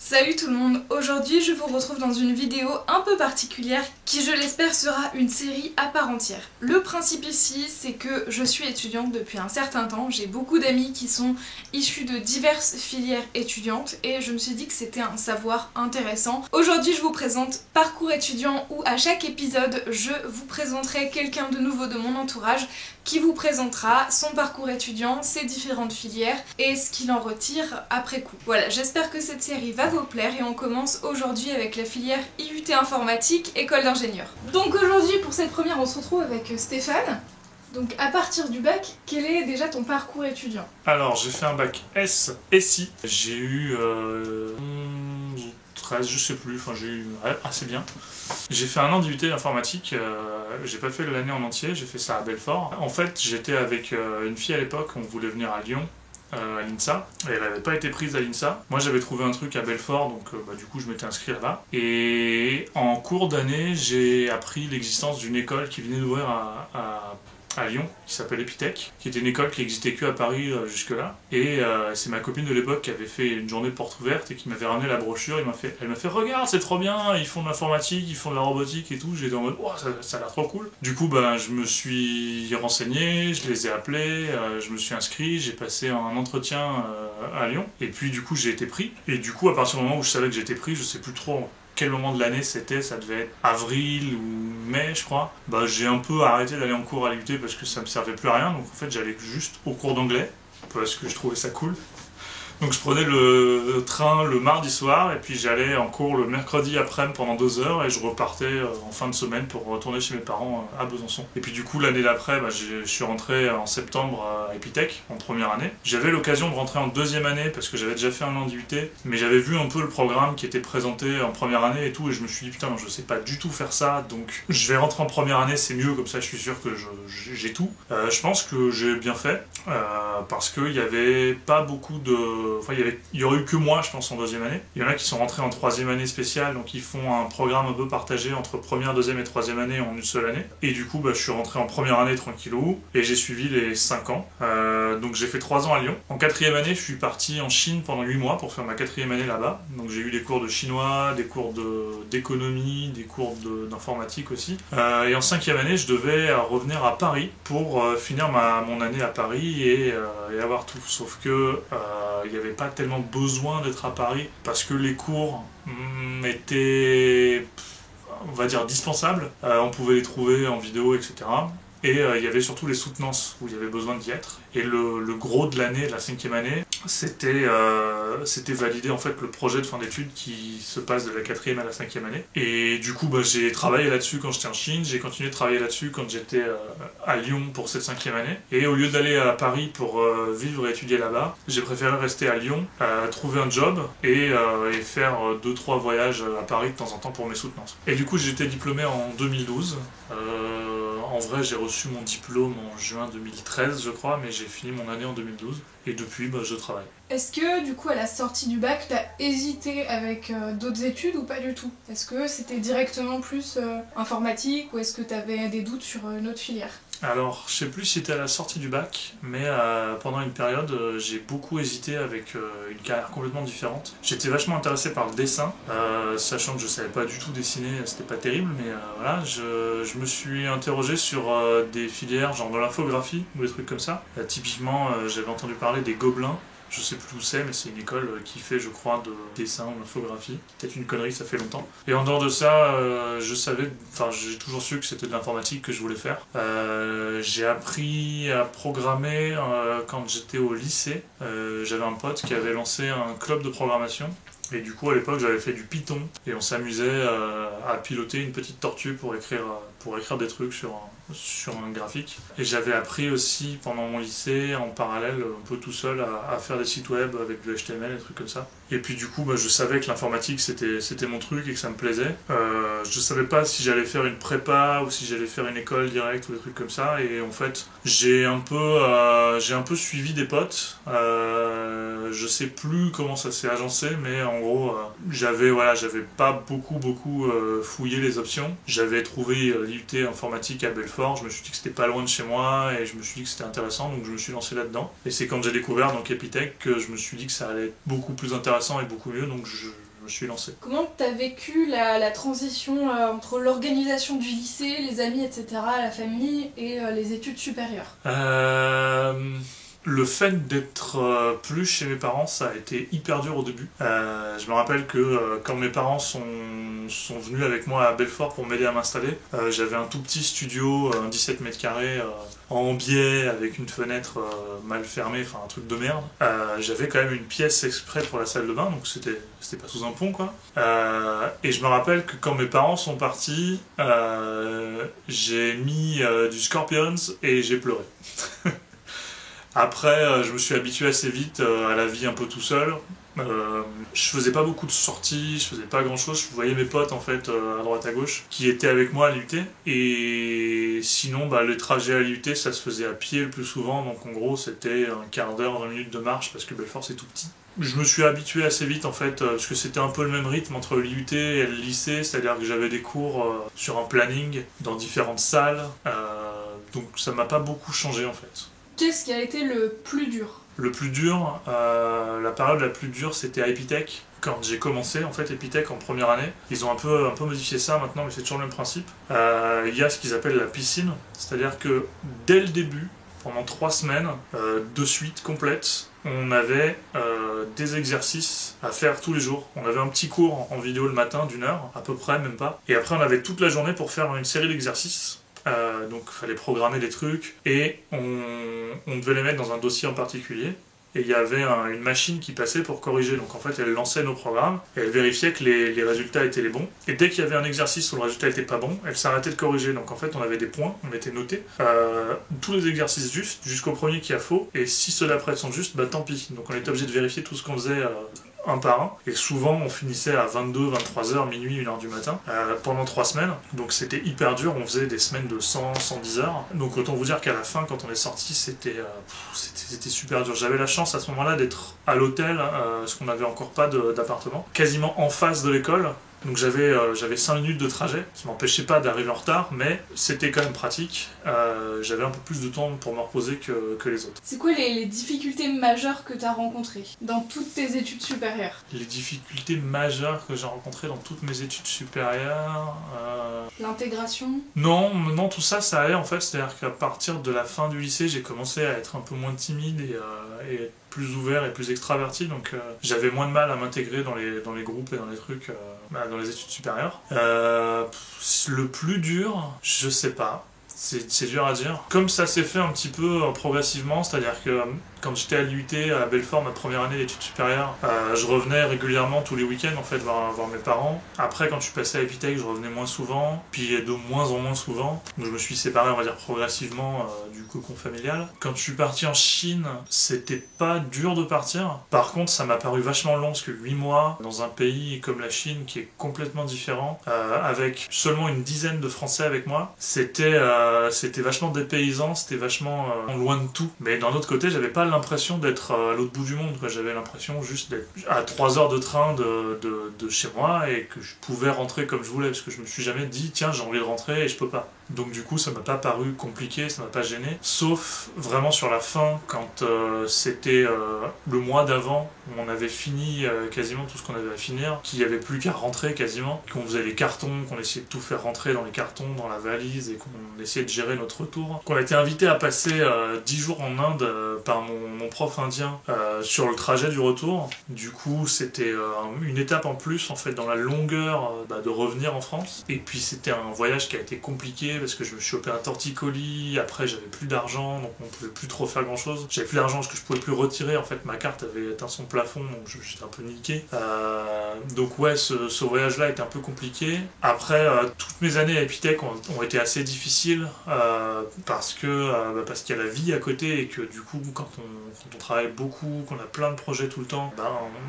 Salut tout le monde, aujourd'hui je vous retrouve dans une vidéo un peu particulière qui je l'espère sera une série à part entière. Le principe ici c'est que je suis étudiante depuis un certain temps, j'ai beaucoup d'amis qui sont issus de diverses filières étudiantes et je me suis dit que c'était un savoir intéressant. Aujourd'hui je vous présente Parcours étudiant où à chaque épisode je vous présenterai quelqu'un de nouveau de mon entourage qui vous présentera son parcours étudiant, ses différentes filières et ce qu'il en retire après coup. Voilà, j'espère que cette série va vous plaire et on commence aujourd'hui avec la filière IUT informatique, école d'ingénieur. Donc aujourd'hui pour cette première on se retrouve avec Stéphane. Donc à partir du bac, quel est déjà ton parcours étudiant? Alors j'ai fait un bac S, SI, j'ai eu 11 ou 13, je sais plus, enfin j'ai eu assez bien. J'ai fait un an d'IUT informatique, j'ai pas fait l'année en entier, j'ai fait ça à Belfort. En fait j'étais avec une fille à l'époque, on voulait venir à Lyon. À l'INSA, et elle n'avait pas été prise à l'INSA. Moi j'avais trouvé un truc à Belfort, donc du coup je m'étais inscrit là-bas. Et en cours d'année, j'ai appris l'existence d'une école qui venait d'ouvrir à Lyon, qui s'appelle Epitech, qui était une école qui n'existait que à Paris jusque-là. Et c'est ma copine de l'époque qui avait fait une journée porte ouverte et qui m'avait ramené la brochure. Elle m'a fait regarde, c'est trop bien, ils font de l'informatique, ils font de la robotique et tout. J'étais en mode oh, ça a l'air trop cool. Du coup je me suis renseigné, je les ai appelés, je me suis inscrit, j'ai passé un entretien à Lyon et puis du coup j'ai été pris. Et du coup à partir du moment où je savais que j'étais pris, je sais plus trop quel moment de l'année c'était, ça devait être avril ou mai je crois, j'ai un peu arrêté d'aller en cours à l'IUT parce que ça me servait plus à rien, donc en fait j'allais juste au cours d'anglais parce que je trouvais ça cool. Donc je prenais le train le mardi soir et puis j'allais en cours le mercredi après-midi pendant 2 heures et je repartais en fin de semaine pour retourner chez mes parents à Besançon. Et puis du coup l'année d'après, je suis rentré en septembre à Epitech en première année. J'avais l'occasion de rentrer en deuxième année parce que j'avais déjà fait un an d'IUT, mais j'avais vu un peu le programme qui était présenté en première année et tout et je me suis dit putain je sais pas du tout faire ça, donc je vais rentrer en première année, c'est mieux, comme ça je suis sûr que j'ai tout. Je pense que j'ai bien fait parce qu'il y avait pas beaucoup de... Enfin, il y aurait eu que moi, je pense, en deuxième année. Il y en a qui sont rentrés en troisième année spéciale, donc ils font un programme un peu partagé entre première, deuxième et troisième année en une seule année. Et du coup, je suis rentré en première année tranquillou, et j'ai suivi les 5 ans. Donc j'ai fait 3 ans à Lyon. En quatrième année, je suis parti en Chine pendant 8 mois pour faire ma quatrième année là-bas. Donc j'ai eu des cours de chinois, des cours d'économie, des cours d'informatique aussi. Et en cinquième année, je devais revenir à Paris pour finir mon année à Paris et avoir tout. Sauf que il n'y avait pas tellement besoin d'être à Paris parce que les cours étaient, on va dire, dispensables. On pouvait les trouver en vidéo, etc. Et il y avait surtout les soutenances où il y avait besoin d'y être. Et le gros de l'année, de la cinquième année, c'était valider en fait le projet de fin d'études qui se passe de la quatrième à la cinquième année. Et du coup, j'ai travaillé là-dessus quand j'étais en Chine, j'ai continué de travailler là-dessus quand j'étais à Lyon pour cette cinquième année. Et au lieu d'aller à Paris pour vivre et étudier là-bas, j'ai préféré rester à Lyon, trouver un job et faire 2-3 voyages à Paris de temps en temps pour mes soutenances. Et du coup, j'ai été diplômé en 2012. En vrai, j'ai reçu mon diplôme en juin 2013, je crois, mais j'ai fini mon année en 2012. Et depuis, je travaille. Est-ce que, du coup, à la sortie du bac, t'as hésité avec d'autres études ou pas du tout? Est-ce que c'était directement plus informatique ou est-ce que t'avais des doutes sur une autre filière? Alors, je sais plus si c'était à la sortie du bac, mais pendant une période, j'ai beaucoup hésité avec une carrière complètement différente. J'étais vachement intéressé par le dessin, sachant que je savais pas du tout dessiner, c'était pas terrible, mais voilà, je me suis interrogé sur des filières genre de l'infographie ou des trucs comme ça. Typiquement, j'avais entendu parler des Gobelins. Je sais plus où c'est, mais c'est une école qui fait, je crois, de dessin ou d'infographie. Peut-être une connerie, ça fait longtemps. Et en dehors de ça, j'ai toujours su que c'était de l'informatique que je voulais faire. J'ai appris à programmer quand j'étais au lycée. J'avais un pote qui avait lancé un club de programmation. Et du coup, à l'époque, j'avais fait du Python. Et on s'amusait à piloter une petite tortue pour écrire des trucs sur un graphique. Et j'avais appris aussi pendant mon lycée, en parallèle, un peu tout seul, à faire des sites web avec du HTML et des trucs comme ça. Et puis du coup, je savais que l'informatique c'était mon truc et que ça me plaisait. Je savais pas si j'allais faire une prépa ou si j'allais faire une école directe ou des trucs comme ça. Et en fait, j'ai un peu suivi des potes. Je sais plus comment ça s'est agencé, mais en gros, j'avais pas beaucoup fouillé les options. J'avais trouvé l'IUT informatique à Belfort. Je me suis dit que c'était pas loin de chez moi et je me suis dit que c'était intéressant, donc je me suis lancé là-dedans. Et c'est quand j'ai découvert donc Epitech que je me suis dit que ça allait être beaucoup plus intéressant et beaucoup mieux, donc suis lancé. Comment tu as vécu la transition entre l'organisation du lycée, les amis, etc., la famille et les études supérieures? Le fait d'être plus chez mes parents, ça a été hyper dur au début. Je me rappelle que quand mes parents sont venus avec moi à Belfort pour m'aider à m'installer, j'avais un tout petit studio, un 17 mètres carrés, en biais, avec une fenêtre mal fermée, enfin un truc de merde. J'avais quand même une pièce exprès pour la salle de bain, donc c'était pas sous un pont, quoi. Et je me rappelle que quand mes parents sont partis, j'ai mis du Scorpions et j'ai pleuré. Après, je me suis habitué assez vite à la vie un peu tout seul. Je faisais pas beaucoup de sorties, je faisais pas grand chose. Je voyais mes potes en fait à droite à gauche qui étaient avec moi à l'IUT. Et sinon, les trajets à l'IUT ça se faisait à pied le plus souvent. Donc en gros, c'était un quart d'heure, 20 minutes de marche parce que Belfort c'est tout petit. Je me suis habitué assez vite en fait, parce que c'était un peu le même rythme entre l'IUT et le lycée, c'est-à-dire que j'avais des cours sur un planning dans différentes salles. Donc ça m'a pas beaucoup changé en fait. Qu'est-ce qui a été le plus dur? Le plus dur, la période la plus dure, c'était à Epitech. Quand j'ai commencé, en fait, Epitech en première année, ils ont un peu modifié ça maintenant, mais c'est toujours le même principe. Il y a ce qu'ils appellent la piscine, c'est-à-dire que dès le début, pendant 3 semaines, de suite complète, on avait des exercices à faire tous les jours. On avait un petit cours en vidéo le matin d'1 heure, à peu près, même pas. Et après, on avait toute la journée pour faire une série d'exercices. Donc il fallait programmer des trucs et on devait les mettre dans un dossier en particulier et il y avait une machine qui passait pour corriger, donc en fait elle lançait nos programmes et elle vérifiait que les résultats étaient les bons et dès qu'il y avait un exercice où le résultat était pas bon, elle s'arrêtait de corriger, donc en fait on avait des points, on était notés tous les exercices justes jusqu'au premier qui a faux et si ceux d'après sont justes, tant pis, donc on était obligé de vérifier tout ce qu'on faisait un par un, et souvent on finissait à 22, 23 heures, minuit, 1 heure du matin, pendant 3 semaines, donc c'était hyper dur, on faisait des semaines de 100, 110 heures, donc autant vous dire qu'à la fin, quand on est sorti, c'était super dur. J'avais la chance à ce moment-là d'être à l'hôtel, parce qu'on n'avait encore pas d'appartement, quasiment en face de l'école. Donc j'avais 5 minutes de trajet, qui m'empêchait pas d'arriver en retard, mais c'était quand même pratique. J'avais un peu plus de temps pour me reposer que les autres. C'est quoi les difficultés majeures que tu as rencontrées dans toutes tes études supérieures? Les difficultés majeures que j'ai rencontrées dans toutes mes études supérieures... L'intégration? Non, tout ça, ça allait en fait. C'est-à-dire qu'à partir de la fin du lycée, j'ai commencé à être un peu moins timide et être plus ouvert et plus extraverti, donc j'avais moins de mal à m'intégrer dans les groupes et dans les trucs, dans les études supérieures. Le plus dur, je sais pas. C'est dur à dire. Comme ça s'est fait un petit peu progressivement, c'est-à-dire que quand j'étais à l'IUT, à Belfort, ma première année d'études supérieures, je revenais régulièrement tous les week-ends en fait voir mes parents. Après, quand je suis passé à Epitech, je revenais moins souvent, puis de moins en moins souvent. Donc je me suis séparé, on va dire, progressivement du cocon familial. Quand je suis parti en Chine, c'était pas dur de partir. Par contre, ça m'a paru vachement long parce que 8 mois dans un pays comme la Chine qui est complètement différent, avec seulement une dizaine de Français avec moi, c'était vachement dépaysant, c'était vachement loin de tout. Mais d'un autre côté, j'avais pas l'impression d'être à l'autre bout du monde, quoi. J'avais l'impression juste d'être à 3 heures de train de chez moi et que je pouvais rentrer comme je voulais, parce que je me suis jamais dit tiens j'ai envie de rentrer et je peux pas. Donc du coup ça m'a pas paru compliqué, ça m'a pas gêné, sauf vraiment sur la fin quand c'était le mois d'avant où on avait fini quasiment tout ce qu'on avait à finir, qu'il y avait plus qu'à rentrer quasiment, qu'on faisait les cartons, qu'on essayait de tout faire rentrer dans les cartons, dans la valise et qu'on essayait de gérer notre retour. Qu'on a été invité à passer 10 jours en Inde par mon prof indien sur le trajet du retour. Du coup c'était une étape en plus en fait dans la longueur de revenir en France. Et puis c'était un voyage qui a été compliqué parce que je me suis chopé un torticolis, après j'avais plus d'argent donc on pouvait plus trop faire grand chose. J'avais plus d'argent parce que je pouvais plus retirer, en fait ma carte avait atteint son plafond donc j'étais un peu niqué. Donc ouais, ce voyage là était un peu compliqué. Après toutes mes années à Epitech ont été assez difficiles parce qu'il y a la vie à côté et que du coup quand on travaille beaucoup, qu'on a plein de projets tout le temps,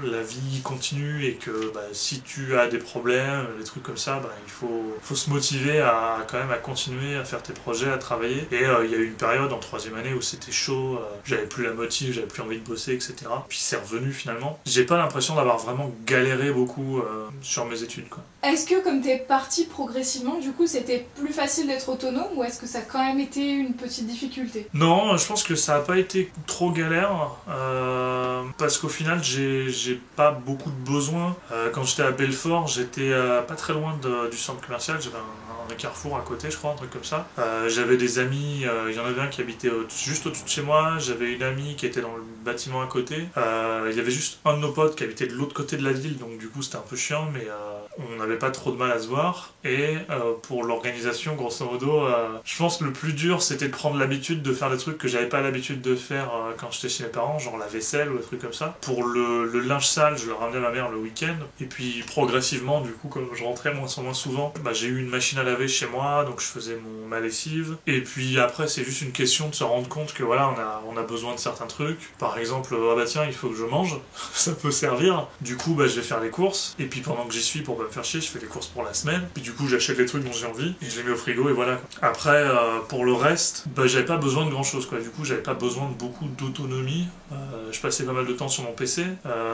la vie continue et que si tu as des problèmes, des trucs comme ça, il faut se motiver quand même à continuer à faire tes projets, à travailler. Et il y a eu une période en 3e année où c'était chaud, j'avais plus la motive, j'avais plus envie de bosser, etc. Puis c'est revenu finalement. J'ai pas l'impression d'avoir vraiment galéré beaucoup sur mes études, quoi. Est-ce que comme t'es parti progressivement, du coup c'était plus facile d'être autonome ou est-ce que ça a quand même été une petite difficulté? Non, je pense que ça n'a pas été trop galère, parce qu'au final, j'ai pas beaucoup de besoins. Quand j'étais à Belfort, j'étais pas très loin du centre commercial, j'avais un carrefour à côté, je crois, un truc comme ça. J'avais des amis, il y en avait un qui habitait juste au-dessus de chez moi, j'avais une amie qui était dans le bâtiment à côté. Il y avait juste un de nos potes qui habitait de l'autre côté de la ville, donc du coup c'était un peu chiant, mais on n'avait pas trop de mal à se voir. Et pour l'organisation, grosso modo, je pense que le plus dur c'était de prendre l'habitude de faire des trucs que j'avais pas l'habitude de faire quand j'étais chez mes parents, genre la vaisselle ou des trucs comme ça. Pour le linge sale, je le ramenais à ma mère le week-end. Et puis progressivement, du coup, comme je rentrais moins souvent, j'ai eu une machine à laver chez moi, donc je faisais ma lessive. Et puis après, c'est juste une question de se rendre compte que voilà, on a besoin de certains trucs. Par exemple, ah bah tiens, il faut que je mange, ça peut servir. Du coup, je vais faire les courses. Et puis pendant que j'y suis, pour pas me faire chier, je fais les courses pour la semaine. Puis du coup, j'achète les trucs dont j'ai envie et je les mets au frigo et voilà. Après, pour le reste, j'avais pas besoin de grand chose, quoi. Du coup, j'avais pas besoin de beaucoup d'autonomie. Je passais pas mal de temps sur mon PC.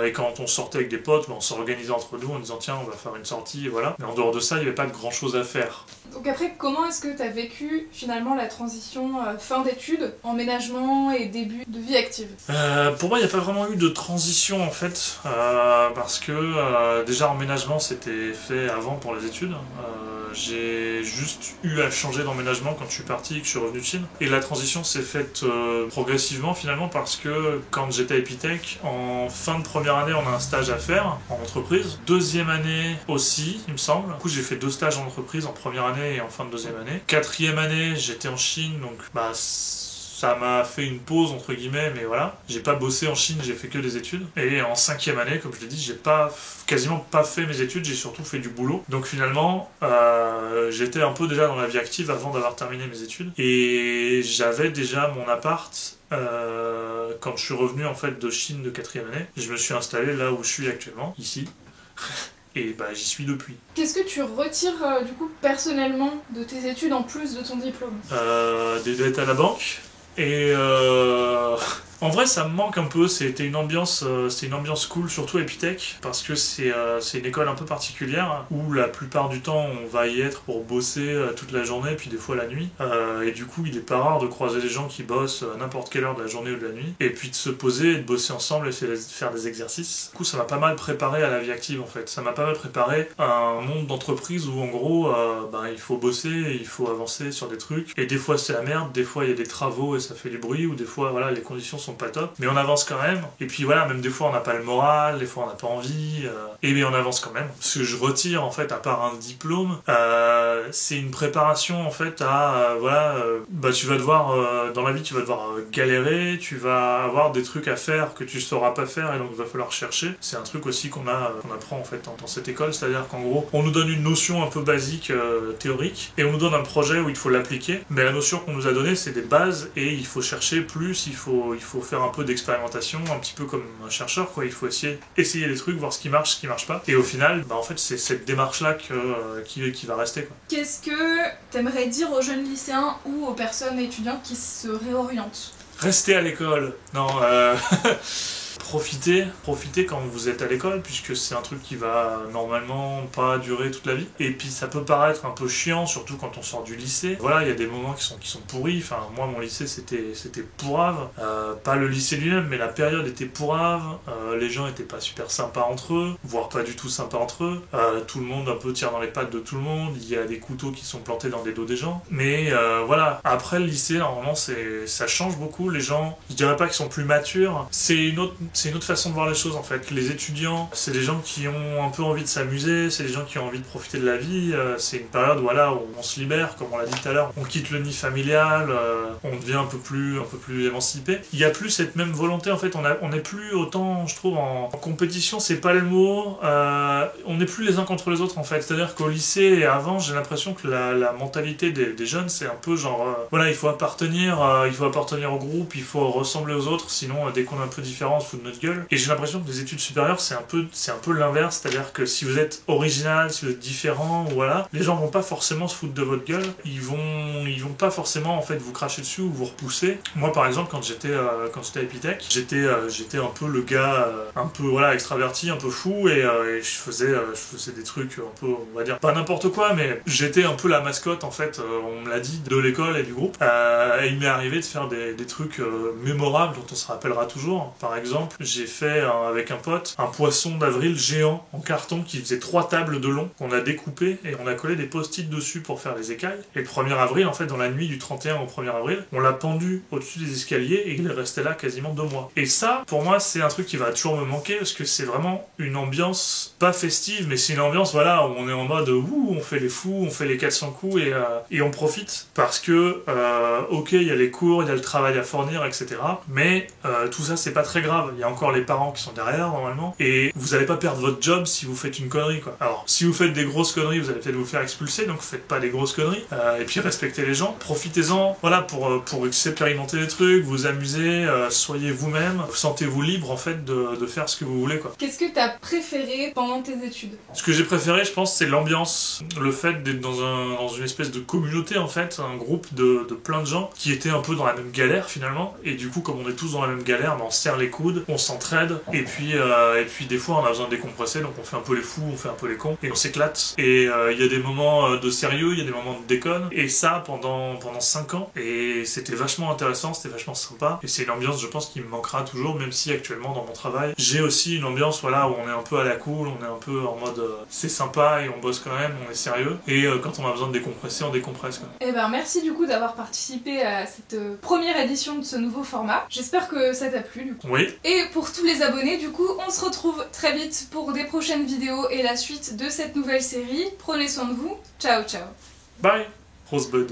Et quand on sortait avec des potes, on s'organisait entre nous en disant tiens, on va faire une sortie et voilà. Mais en dehors de ça, il y avait pas de grand chose à faire. Donc après, comment est-ce que tu as vécu finalement la transition fin d'études, emménagement et début de vie active? Pour moi, il n'y a pas vraiment eu de transition en fait, parce que déjà emménagement c'était fait avant pour les études. J'ai juste eu à changer d'emménagement quand je suis parti et que je suis revenu de Chine. Et la transition s'est faite progressivement finalement parce que quand j'étais à Epitech, en fin de première année, on a un stage à faire en entreprise. Deuxième année aussi, il me semble. Du coup, j'ai fait 2 stages en entreprise en première année et en fin de deuxième année. Quatrième année, j'étais en Chine, donc ça m'a fait une pause entre guillemets, mais voilà. J'ai pas bossé en Chine, j'ai fait que des études. Et en 5e année, comme je l'ai dit, j'ai quasiment pas fait mes études, j'ai surtout fait du boulot. Donc finalement, j'étais un peu déjà dans la vie active avant d'avoir terminé mes études. Et j'avais déjà mon appart quand je suis revenu en fait de Chine de 4e année. Je me suis installé là où je suis actuellement, ici. Et j'y suis depuis. Qu'est-ce que tu retires du coup personnellement de tes études en plus de ton diplôme? Des dettes à la banque. Et en vrai, ça me manque un peu. C'était une ambiance cool, surtout à Epitech, parce que c'est une école un peu particulière où la plupart du temps on va y être pour bosser toute la journée, puis des fois la nuit. Et du coup, il est pas rare de croiser des gens qui bossent à n'importe quelle heure de la journée ou de la nuit, et puis de se poser et de bosser ensemble et faire des exercices. Du coup, ça m'a pas mal préparé à la vie active en fait. Ça m'a pas mal préparé à un monde d'entreprise où en gros, il faut bosser, et il faut avancer sur des trucs. Et des fois c'est la merde, des fois il y a des travaux et ça fait du bruit, ou des fois voilà, les conditions sont pas top, mais on avance quand même. Et puis voilà, même des fois on n'a pas le moral, des fois on n'a pas envie, et bien on avance quand même. Ce que je retire en fait, à part un diplôme, c'est une préparation en fait à tu vas devoir dans la vie, tu vas devoir galérer, tu vas avoir des trucs à faire que tu sauras pas faire, et donc il va falloir chercher. C'est un truc aussi qu'on apprend en fait dans cette école, c'est-à-dire qu'en gros on nous donne une notion un peu basique théorique, et on nous donne un projet où il faut l'appliquer, mais la notion qu'on nous a donnée c'est des bases, et il faut chercher plus, il faut faire un peu d'expérimentation, un petit peu comme un chercheur quoi. Il faut essayer des trucs, voir ce qui marche pas, et au final en fait c'est cette démarche là qui va rester quoi. Qu'est-ce que t'aimerais dire aux jeunes lycéens ou aux personnes étudiantes qui se réorientent? Restez à l'école. Non, Profitez quand vous êtes à l'école, puisque c'est un truc qui va normalement pas durer toute la vie. Et puis ça peut paraître un peu chiant, surtout quand on sort du lycée. Voilà, il y a des moments qui sont pourris. Enfin, moi, mon lycée, c'était pourrave. Pas le lycée lui-même, mais la période était pourrave. Les gens étaient pas super sympas entre eux, voire pas du tout sympas entre eux. Tout le monde un peu tire dans les pattes de tout le monde. Il y a des couteaux qui sont plantés dans des dos des gens. Mais voilà, après le lycée, normalement, ça change beaucoup. Les gens, je dirais pas qu'ils sont plus matures. C'est une autre façon de voir les choses en fait. Les étudiants, c'est des gens qui ont un peu envie de s'amuser, c'est des gens qui ont envie de profiter de la vie. C'est une période où on se libère, comme on l'a dit tout à l'heure. On quitte le nid familial, on devient un peu plus émancipé. Il n'y a plus cette même volonté en fait. On n'est plus autant, je trouve, en compétition, c'est pas le mot. On n'est plus les uns contre les autres en fait. C'est-à-dire qu'au lycée et avant, j'ai l'impression que la mentalité des jeunes, c'est un peu genre il faut appartenir au groupe, il faut ressembler aux autres, sinon dès qu'on est un peu différent, on se fout de notre gueule. Et j'ai l'impression que les études supérieures, c'est un peu l'inverse, c'est-à-dire que si vous êtes original, si vous êtes différent, voilà, les gens vont pas forcément se foutre de votre gueule, ils vont pas forcément en fait vous cracher dessus ou vous repousser. Moi par exemple, quand j'étais à Epitech, j'étais un peu le gars un peu voilà extraverti, un peu fou, et je faisais des trucs un peu, on va dire, pas n'importe quoi, mais j'étais un peu la mascotte en fait, on me l'a dit, de l'école et du groupe. Et il m'est arrivé de faire des trucs mémorables dont on se rappellera toujours. Par exemple, j'ai fait avec un pote un poisson d'avril géant en carton qui faisait 3 tables de long, qu'on a découpé et on a collé des post-it dessus pour faire les écailles. Et le 1er avril, en fait, dans la nuit du 31 au 1er avril, on l'a pendu au-dessus des escaliers et il est resté là quasiment 2 mois. Et ça, pour moi, c'est un truc qui va toujours me manquer parce que c'est vraiment une ambiance, pas festive, mais c'est une ambiance, voilà, où on est en mode ouh, on fait les fous, on fait les 400 coups et on profite parce que, ok, il y a les cours, il y a le travail à fournir, etc. Mais tout ça, c'est pas très grave. Il y a encore les parents qui sont derrière, normalement, et vous allez pas perdre votre job si vous faites une connerie, quoi. Alors, si vous faites des grosses conneries, vous allez peut-être vous faire expulser, donc faites pas des grosses conneries. Et puis respectez les gens, profitez-en, voilà, pour expérimenter des trucs, vous amuser, soyez vous-même, sentez-vous libre, en fait, de faire ce que vous voulez, quoi. Qu'est-ce que t'as préféré pendant tes études? Ce que j'ai préféré, je pense, c'est l'ambiance, le fait d'être dans une espèce de communauté, en fait, un groupe de plein de gens qui étaient un peu dans la même galère, finalement, et du coup, comme on est tous dans la même galère, ben, on se serre les coudes, on s'entraide, et puis des fois, on a besoin de décompresser, donc on fait un peu les fous, on fait un peu les cons, et on s'éclate. Et il y a des moments de sérieux, il y a des moments de déconne, et ça pendant 5 ans, et c'était vachement intéressant, c'était vachement sympa, et c'est une ambiance, je pense, qui me manquera toujours, même si actuellement, dans mon travail, j'ai aussi une ambiance, voilà, où on est un peu à la cool, on est un peu en mode c'est sympa, et on bosse quand même, on est sérieux, et quand on a besoin de décompresser, on décompresse, quoi. Eh ben merci du coup d'avoir participé à cette première édition de ce nouveau format. J'espère que ça t'a plu du coup. Oui. Et pour tous les abonnés, du coup, on se retrouve très vite pour des prochaines vidéos et la suite de cette nouvelle série. Prenez soin de vous. Ciao, ciao. Bye, Rosebud.